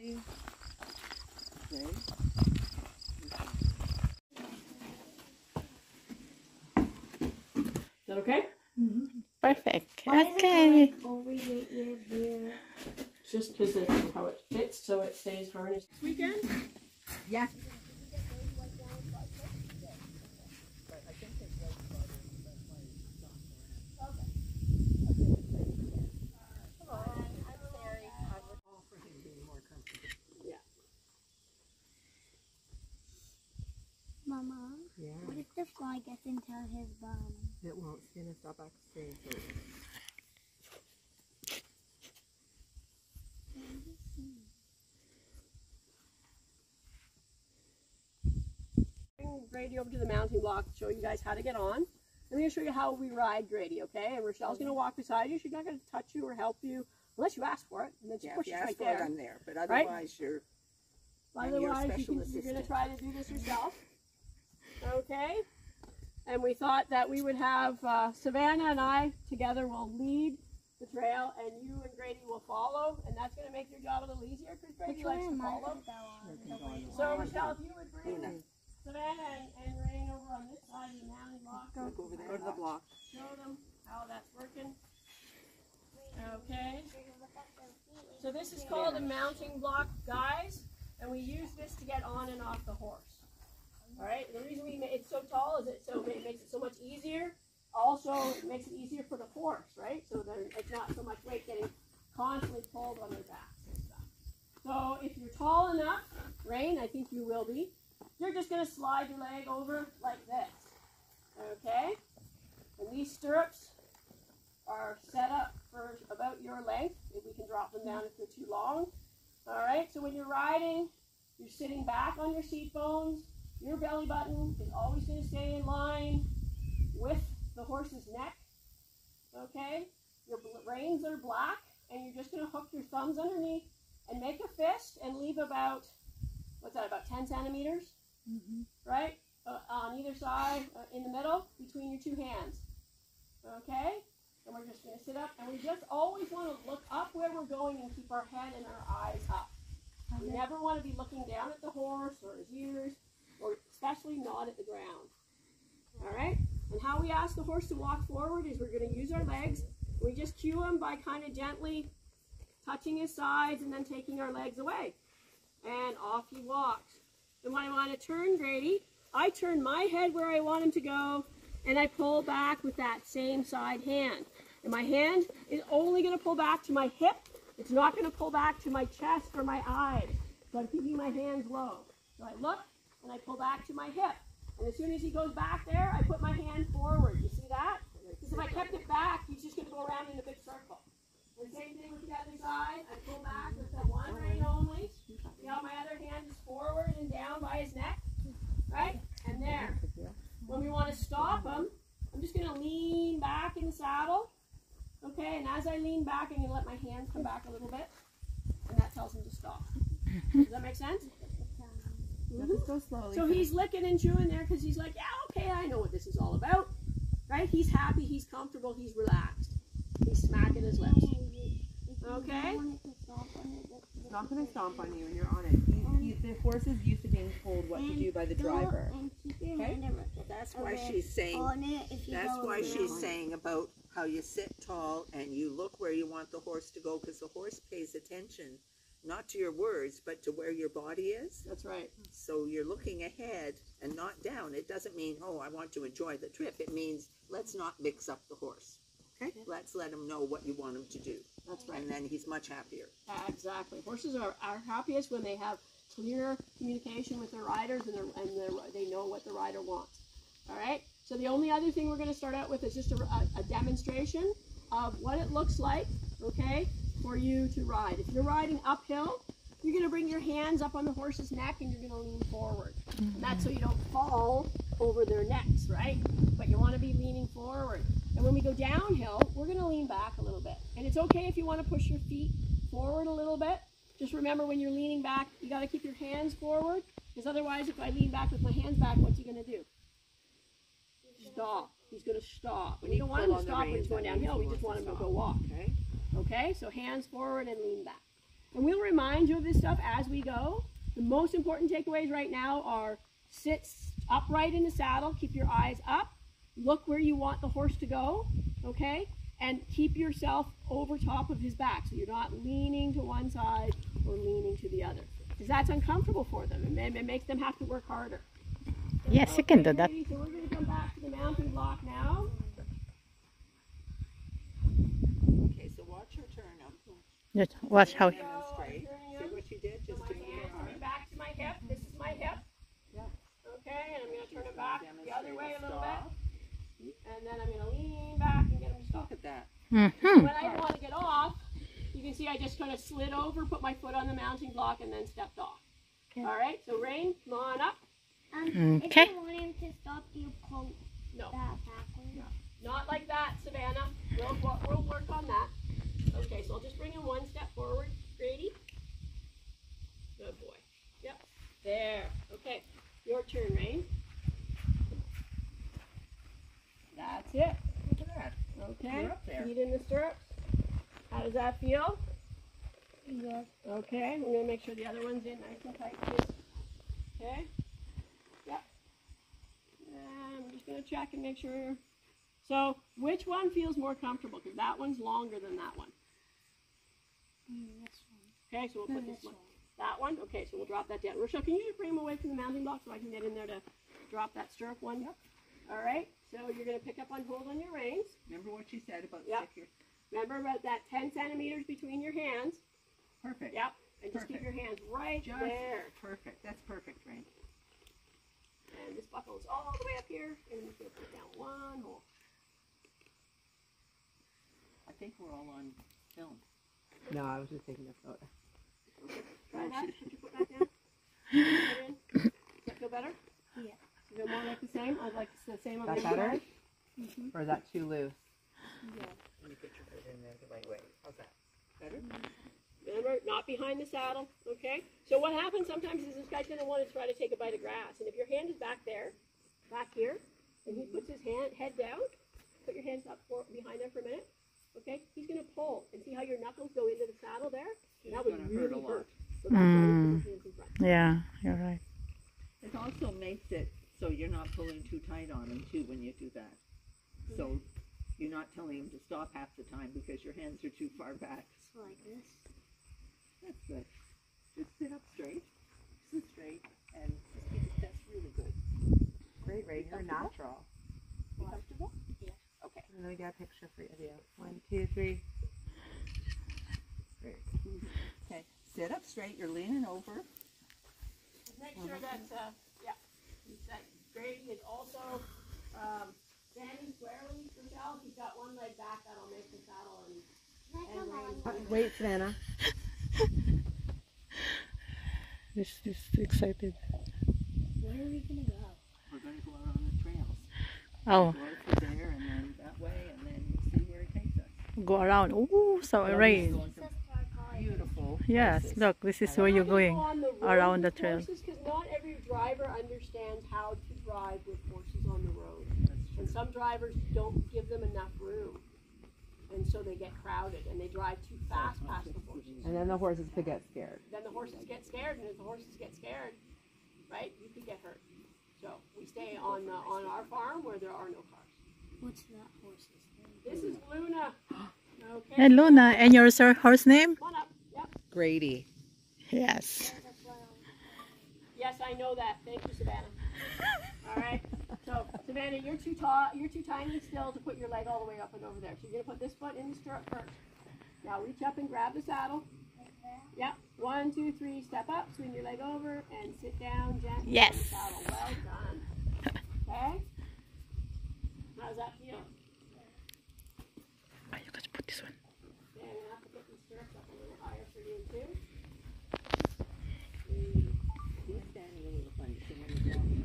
Is that okay? Mm-hmm. Perfect. Okay. Just because of how it fits, so it stays harnessed. This weekend? Yeah. Mama, Yeah. what if the fly gets into his bum? It won't. It's gonna stop acting. Bring Grady over to the mounting block to show you guys how to get on. I'm going to show you how we ride Grady, okay? And Rochelle's going to walk beside you. She's not going to touch you or help you unless you ask for it. And then she pushes right there. I'm there, but otherwise you're. Otherwise, you're going to try to do this yourself. Okay? And we thought that we would have Savannah and I together will lead the trail, and you and Grady will follow, and that's going to make your job a little easier because Grady likes to follow. So, Rochelle, if you would bring Savannah and Rain over on this side of the mounting block. Go over there. Go to the block. Show them how that's working. Okay. So this is called a mounting block, guys, and we use this to get on and off the horse. All right. The reason we make it so tall is it makes it so much easier. Also, it makes it easier for the horse, right? So it's not so much weight getting constantly pulled on their backs and stuff. So if you're tall enough, Rain, I think you will be, you're just going to slide your leg over like this. Okay? And these stirrups are set up for about your length. If we can drop them down if they're too long. All right? So when you're riding, you're sitting back on your seat bones. Your belly button is always going to stay in line with the horse's neck. Okay? Your reins are black, and you're just going to hook your thumbs underneath and make a fist and leave about, what's that, about 10 centimeters? Right? On either side, in the middle, between your two hands. Okay? And we're just going to sit up, and we just always want to look up where we're going and keep our head and our eyes up. We never want to be looking down at the horse or his ears, or especially not at the ground. All right? And how we ask the horse to walk forward is we're going to use our legs. We just cue him by kind of gently touching his sides and then taking our legs away. And off he walks. And when I want to turn Grady, I turn my head where I want him to go, and I pull back with that same side hand. And my hand is only going to pull back to my hip. It's not going to pull back to my chest or my eyes. So I'm keeping my hands low. So I look, and I pull back to my hip. And as soon as he goes back there, I put my hand forward. You see that? Because if I kept it back, he's just going to go around in a big circle. And same thing with the other side. I pull back with the one rein only. See how my other hand is forward and down by his neck? Right? And there. When we want to stop him, I'm just going to lean back in the saddle. Okay, and as I lean back, I'm going to let my hands come back a little bit. And that tells him to stop. Does that make sense? Just go slowly. So he's licking and chewing there because he's like, yeah, okay, I know what this is all about. Right? He's happy, he's comfortable, he's relaxed. He's smacking his lips. Okay? It's not going to stomp on you when you're on it. The horse is used to being told what to do by the driver. Okay? That's why she's saying. That's why she's saying about how you sit tall and you look where you want the horse to go, because the horse pays attention not to your words, but to where your body is. That's right. So you're looking ahead and not down. It doesn't mean, oh, I want to enjoy the trip. It means let's not mix up the horse. Okay? Let's let him know what you want him to do. That's right. And then he's much happier. Exactly. Horses are happiest when they have clear communication with their riders and they know what the rider wants. All right? So the only other thing we're going to start out with is just a demonstration of what it looks like, okay, for you to ride. If you're riding uphill, you're going to bring your hands up on the horse's neck and you're going to lean forward. And that's so you don't fall over their necks, right? But you want to be leaning forward. And when we go downhill, we're going to lean back a little bit. And it's okay if you want to push your feet forward a little bit. Just remember when you're leaning back, you got to keep your hands forward. Because otherwise, if I lean back with my hands back, what's he going to do? Stop. He's going to stop. And you don't want him to stop when he's going downhill. We just want him to go walk. Okay? So hands forward and lean back. And we'll remind you of this stuff as we go. The most important takeaways right now are sit upright in the saddle, keep your eyes up, look where you want the horse to go, okay? And keep yourself over top of his back so you're not leaning to one side or leaning to the other. Because that's uncomfortable for them. It makes them have to work harder. Yes, you can do that. So we're going to come back to the mounting block now. Okay, so watch her turn up. Just watch how. Demonstrate. See what she did? Just to My hands coming back to my hip. This is my hip. Yeah. Okay, and I'm going to turn it back the other way a little bit. And then I'm going to lean back and get him to stop. Look at that. Mm-hmm. When I want to get off, you can see I just kind of slid over, put my foot on the mounting block, and then stepped off. Okay. All right, so Rain, come on up. Okay. If you want him to stop, do you pull No, that backwards? not like that, Savannah. We'll work on that. Okay, so I'll just bring him one step forward. Grady. Good boy. Yep. There. Okay. Your turn, Rain. That's it. Look at that. Okay. You're up there. Feet in the stirrups. How does that feel? Yes. Okay. We're going to make sure the other one's in nice and tight too. Okay. Yep. And I'm just going to check and make sure. So, which one feels more comfortable? Because that one's longer than that one. This one. Okay, so we'll put This this one. one. That one? Okay, so we'll drop that down. Rochelle, can you just bring him away from the mounting block so I can get in there to drop that stirrup one? Yep. All right, so you're going to pick up on hold on your reins. Remember what she said about Yep. stick your... Remember about that 10 centimeters between your hands. Perfect. Yep, and just keep Perfect. your hands right Just there. perfect. That's perfect, Rain. And this buckle is all the way up here, and I'm just going to put down one hole. I think we're all on film. No, I was just taking a photo. Try that. Put your foot back down. Put it in. Does that feel better? Yeah. Is it more like the same? I'd like the same on That this better? side. Or is that too loose? Yeah. Let me put your foot in there the right way. How's that? Better? Remember, not behind the saddle, okay? So what happens sometimes is this guy's going to want to try to take a bite of grass. And if your hand is back there, back here, and he puts his head down, put your hands up behind there for a minute, okay? He's going to pull and see how your knuckles go into the saddle there? And that would gonna really hurt a lot. hurt. So that's why you put your hands in front. Yeah, you're right. It also makes it so you're not pulling too tight on him too when you do that. So you're not telling him to stop half the time because your hands are too far back. So like this. That's good. Just sit up straight. Sit straight and just keep it. That's really good. Great, Ray. You're natural. You comfortable? Yeah. Okay. Let me get a picture for you. 1, 2, 3. Great. Okay. Sit up straight. You're leaning over. Make sure that, that Grady is also standing squarely. Rochelle, he's got one leg back. That'll make the saddle and Wait, Savannah. This is excited. Where are we gonna go? We're going to go out on the trails. Oh, Go out to there and then that way and then we'll see where it takes us. go around. Oh, so rain. Going to beautiful. Yes, places. look, this is where you're going. Around the trail. Because not every driver understands how to drive with horses on the road. And some drivers don't give them enough room. And so they get crowded and they drive too fast past the horses. And then the horses could get scared. Then the horses get scared, and as the horses get scared, right, you could get hurt. So we stay on our farm where there are no cars. What's that horse's name? This is Luna. Okay. And Luna, and your horse name? Come on up. Yep. Grady. Yes. Yes, I know that. Thank you, Savannah. All right. So, Savannah, you're too tall. You're too tiny still to put your leg all the way up and over there. So you're gonna put this foot in the stirrup first. Now reach up and grab the saddle. Yep. 1, 2, 3. Step up. Swing your leg over and sit down gently. Yes. On the saddle. Well done. Okay. How does that feel? Oh, you got to put this one. Okay, I'm gonna have to put these stirrups up a little higher for you too. He's standing a little funny. So when he's walking,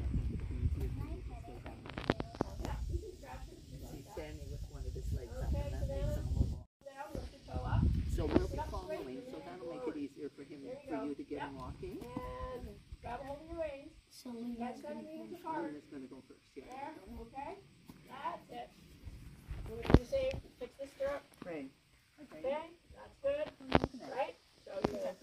he's standing with one of his legs up and that makes him mobile. Down, lift your toe up. So we'll be following, so that'll make it easier for him, for you to get him walking. And grab a hold of your reins. So we That's have 10 centimeters apart. Luna's gonna go first, yeah. There, okay? That's it. We're going to do the same. Fix this stirrup. Rain. Okay? That's good. Right? So you're going to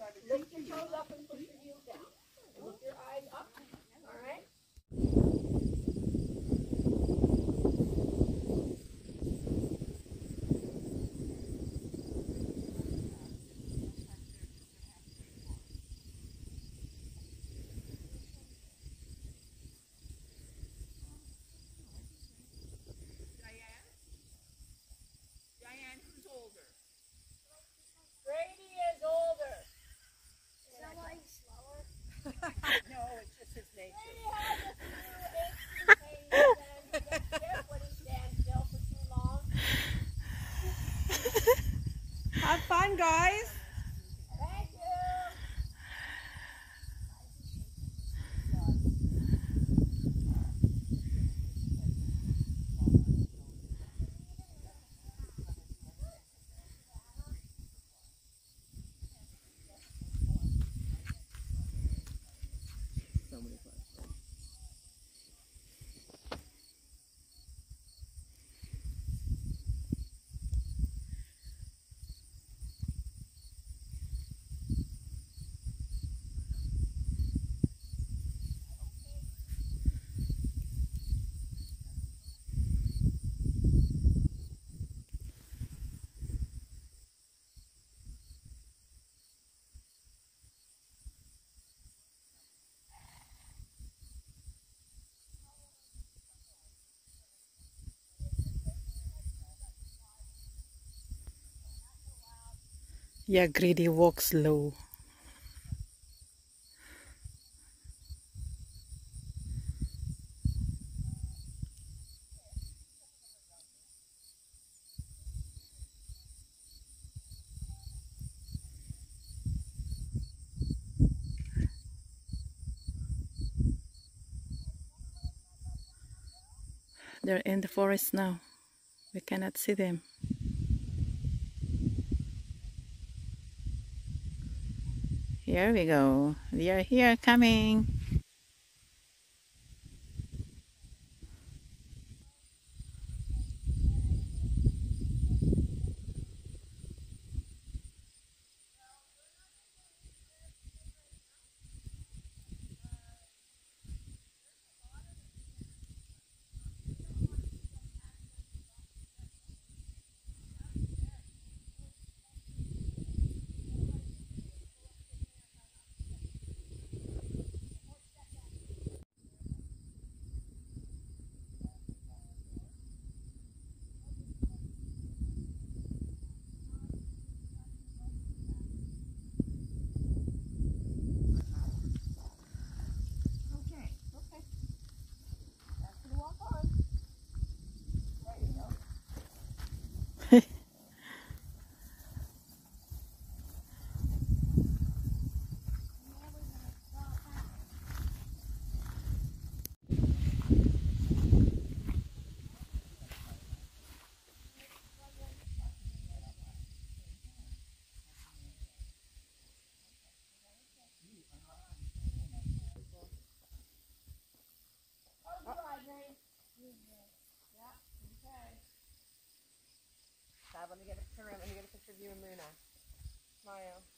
Yeah, Greedy, walk slow. They're in the forest now. We cannot see them. Here we go. They are here coming. Okay, okay. That's gonna walk on. There you go. Let me get a picture of you and Luna. Smile.